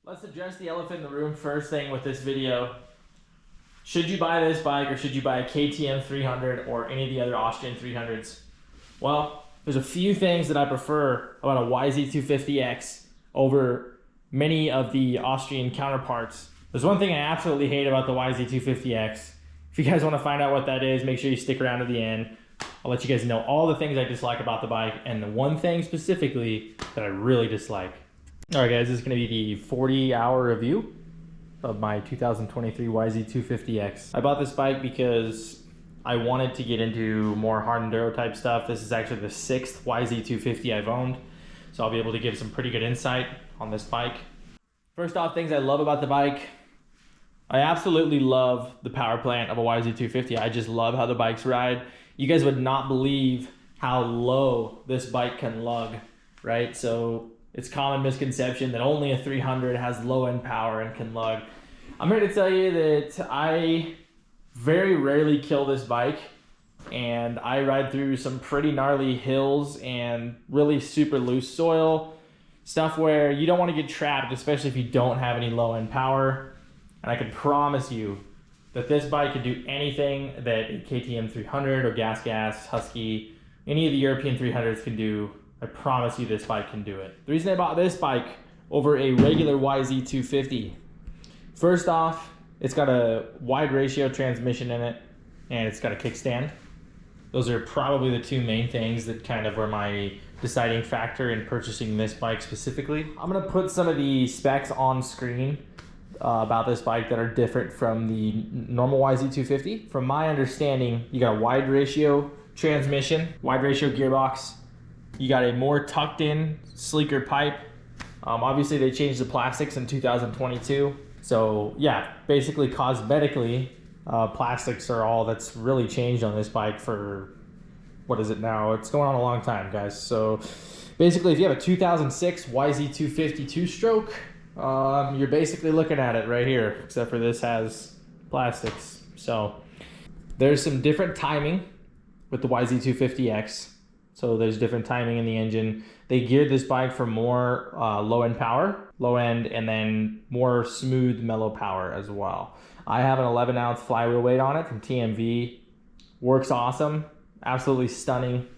Let's address the elephant in the room first thing with this video. Should you buy this bike or should you buy a KTM 300 or any of the other Austrian 300s? Well, there's a few things that I prefer about a YZ250X over many of the Austrian counterparts. There's one thing I absolutely hate about the YZ250X. If you guys want to find out what that is, make sure you stick around to the end. I'll let you guys know all the things I dislike about the bike and the one thing specifically that I really dislike. All right guys, this is going to be the 40-hour review of my 2023 YZ250X. I bought this bike because I wanted to get into more hard enduro type stuff. This is actually the 6th YZ250 I've owned, so I'll be able to give some pretty good insight on this bike. First off, things I love about the bike. I absolutely love the power plant of a YZ250. I just love how the bikes ride. You guys would not believe how low this bike can lug, right? So it's common misconception that only a 300 has low end power and can lug. I'm here to tell you that I very rarely kill this bike, and I ride through some pretty gnarly hills and really super loose soil, stuff where you don't want to get trapped, especially if you don't have any low end power. And I can promise you that this bike can do anything that a KTM 300 or Gas, Husky, any of the European 300s can do. I promise you this bike can do it. The reason I bought this bike over a regular YZ250, first off, it's got a wide ratio transmission in it, and it's got a kickstand. Those are probably the two main things that kind of were my deciding factor in purchasing this bike specifically. I'm gonna put some of the specs on screen about this bike that are different from the normal YZ250. From my understanding, you got a wide ratio transmission, wide ratio gearbox. You got a more tucked in, sleeker pipe. Obviously they changed the plastics in 2022. So yeah, basically cosmetically, plastics are all that's really changed on this bike for, what is it now? It's going on a long time, guys. So basically if you have a 2006 YZ250 two-stroke, you're basically looking at it right here, except for this has plastics. So there's some different timing with the YZ250X. So there's different timing in the engine. They geared this bike for more low end power, and then more smooth, mellow power as well. I have an 11-ounce flywheel weight on it from TMV. Works awesome, absolutely stunning.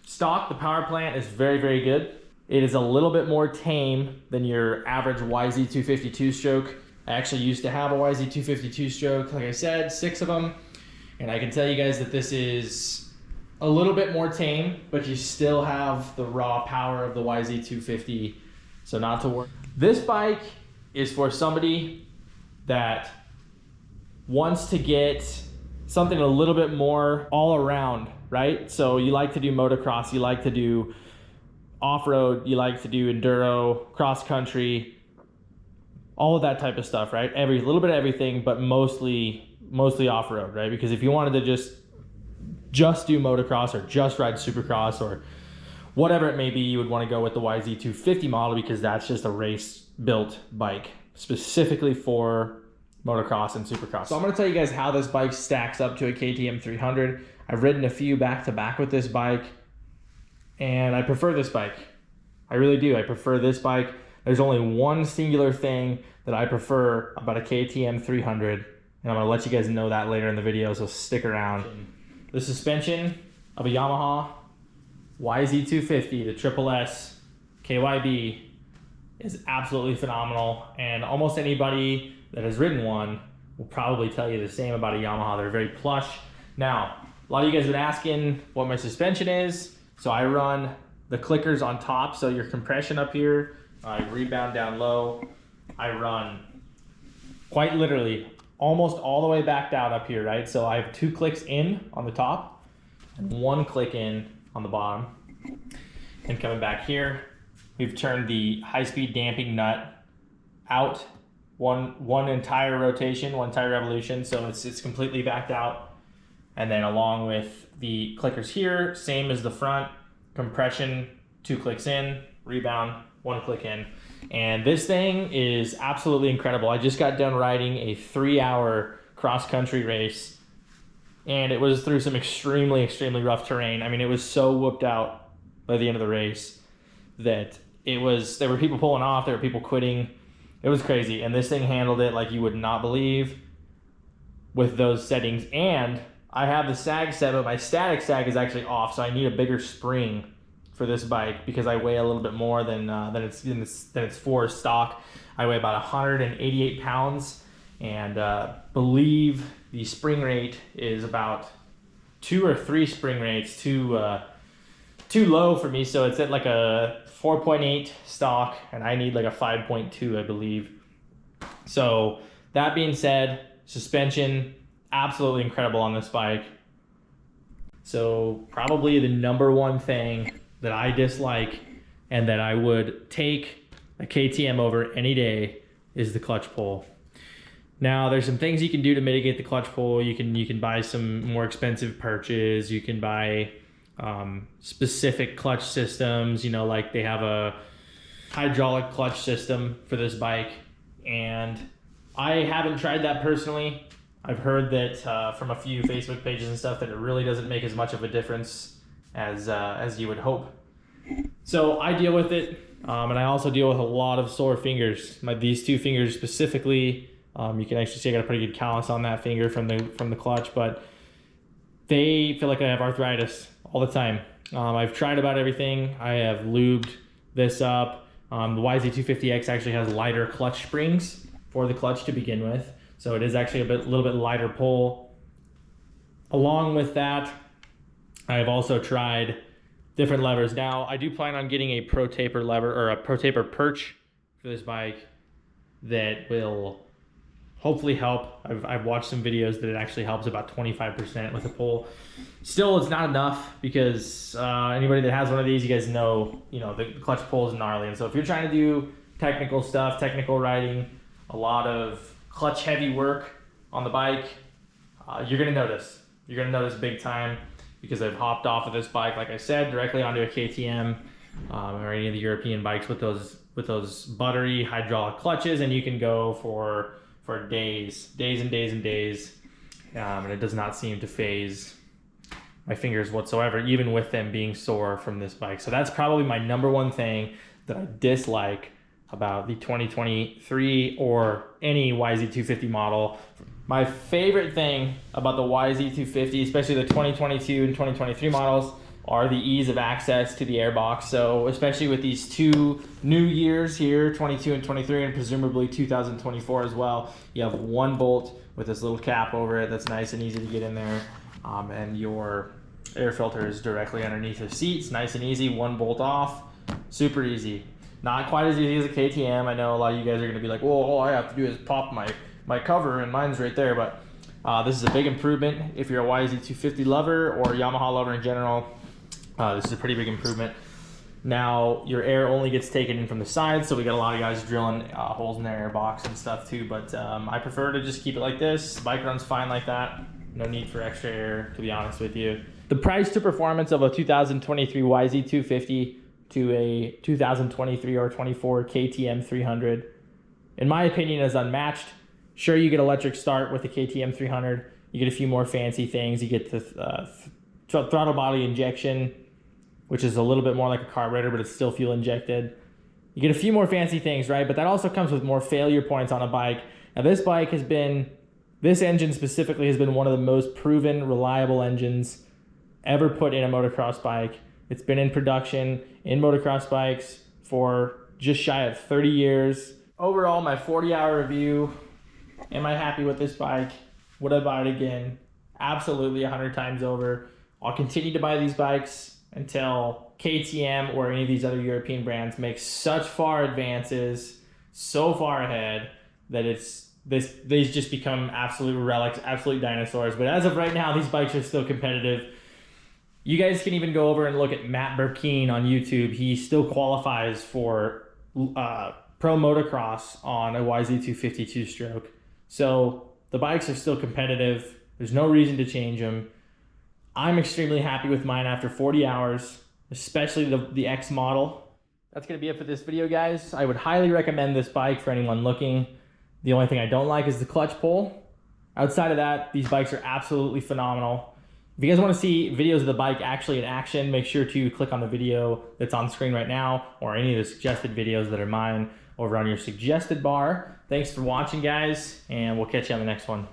Stock, the power plant is very, very good. It is a little bit more tame than your average YZ250 two-stroke. I actually used to have a YZ250 two-stroke, like I said, 6 of them. And I can tell you guys that this is a little bit more tame, but you still have the raw power of the YZ250, so not to worry. This bike is for somebody that wants to get something a little bit more all around, right? So you like to do motocross, you like to do off-road, you like to do enduro, cross-country, all of that type of stuff, right? A little bit of everything, but mostly off-road, right? Because if you wanted to just do motocross or just ride supercross or whatever it may be, you would want to go with the YZ250 model because that's just a race built bike specifically for motocross and supercross. So I'm going to tell you guys how this bike stacks up to a KTM 300. I've ridden a few back to back with this bike and I prefer this bike. I really do. I prefer this bike. There's only one singular thing that I prefer about a KTM 300, and I'm going to let you guys know that later in the video, so stick around. The suspension of a Yamaha YZ250, the Triple S KYB, is absolutely phenomenal, and almost anybody that has ridden one will probably tell you the same about a Yamaha. They're very plush. Now, a lot of you guys have been asking what my suspension is, so I run the clickers on top, so your compression up here, I rebound down low. I run quite literally almost all the way backed out up here, right? So I have 2 clicks in on the top and 1 click in on the bottom. And coming back here, we've turned the high-speed damping nut out one entire rotation, one entire revolution, so it's completely backed out. And then along with the clickers here, same as the front, compression, 2 clicks in, rebound, 1 click in. And this thing is absolutely incredible. I just got done riding a 3-hour cross-country race, and it was through some extremely rough terrain. I mean, it was so whooped out by the end of the race that there were people pulling off, there were people quitting. It was crazy, and this thing handled it like you would not believe with those settings. And I have the sag set, but my static sag is actually off, so I need a bigger spring for this bike because I weigh a little bit more than it's for stock. I weigh about 188 pounds, and believe the spring rate is about 2 or 3 spring rates too low for me. So it's at like a 4.8 stock, and I need like a 5.2, I believe. So that being said, suspension absolutely incredible on this bike. So probably the number one thing that I dislike and that I would take a KTM over any day is the clutch pull. Now there's some things you can do to mitigate the clutch pull. You can buy some more expensive perches. You can buy specific clutch systems, you know, like they have a hydraulic clutch system for this bike, and I haven't tried that personally. I've heard that from a few Facebook pages and stuff that it really doesn't make as much of a difference as you would hope. So I deal with it, and I also deal with a lot of sore fingers. These two fingers specifically, you can actually see I got a pretty good callus on that finger from the clutch, but they feel like I have arthritis all the time. I've tried about everything. I have lubed this up. The YZ250X actually has lighter clutch springs for the clutch to begin with, so it is actually a little bit lighter pull. Along with that, I have also tried different levers. Now, I do plan on getting a Pro Taper lever or a Pro Taper perch for this bike that will hopefully help. I've watched some videos that it actually helps about 25% with the pull. Still, it's not enough because anybody that has one of these, you guys know, the clutch pull is gnarly. And so if you're trying to do technical stuff, technical riding, a lot of clutch heavy work on the bike, you're gonna notice. You're gonna notice big time, because I've hopped off of this bike, like I said, directly onto a KTM or any of the European bikes with those buttery hydraulic clutches, and you can go for days and days and days, and it does not seem to phase my fingers whatsoever, even with them being sore from this bike. So that's probably my number one thing that I dislike about the 2023 or any YZ250 model. My favorite thing about the YZ250, especially the 2022 and 2023 models, are the ease of access to the airbox. So especially with these two new years here, 22 and 23, and presumably 2024 as well, you have one bolt with this little cap over it that's nice and easy to get in there, and your air filter is directly underneath the seats, nice and easy, one bolt off, super easy. Not quite as easy as a KTM. I know a lot of you guys are gonna be like, well, all I have to do is pop my cover and mine's right there, but this is a big improvement. If you're a YZ250 lover or Yamaha lover in general, this is a pretty big improvement. Now, your air only gets taken in from the side, so we got a lot of guys drilling holes in their air box and stuff too, but I prefer to just keep it like this. Bike runs fine like that. No need for extra air, to be honest with you. The price to performance of a 2023 YZ250 to a 2023 or 24 KTM 300, in my opinion, is unmatched. Sure, you get electric start with the KTM 300. You get a few more fancy things. You get the throttle body injection, which is a little bit more like a carburetor, but it's still fuel injected. You get a few more fancy things, right? But that also comes with more failure points on a bike. Now this bike this engine specifically has been one of the most proven, reliable engines ever put in a motocross bike. It's been in production in motocross bikes for just shy of 30 years. Overall, my 40-hour review, am I happy with this bike? Would I buy it again? Absolutely, 100 times over. I'll continue to buy these bikes until KTM or any of these other European brands make such far advances, so far ahead, that these just become absolute relics, absolute dinosaurs. But as of right now, these bikes are still competitive. You guys can even go over and look at Matt Burkeen on YouTube. He still qualifies for pro motocross on a YZ250 two-stroke. So the bikes are still competitive. There's no reason to change them. I'm extremely happy with mine after 40 hours, especially the X model. That's going to be it for this video, guys. I would highly recommend this bike for anyone looking. The only thing I don't like is the clutch pull. Outside of that, these bikes are absolutely phenomenal. If you guys want to see videos of the bike actually in action, make sure to click on the video that's on screen right now, or any of the suggested videos that are mine. over on your suggested bar. Thanks for watching, guys, and we'll catch you on the next one.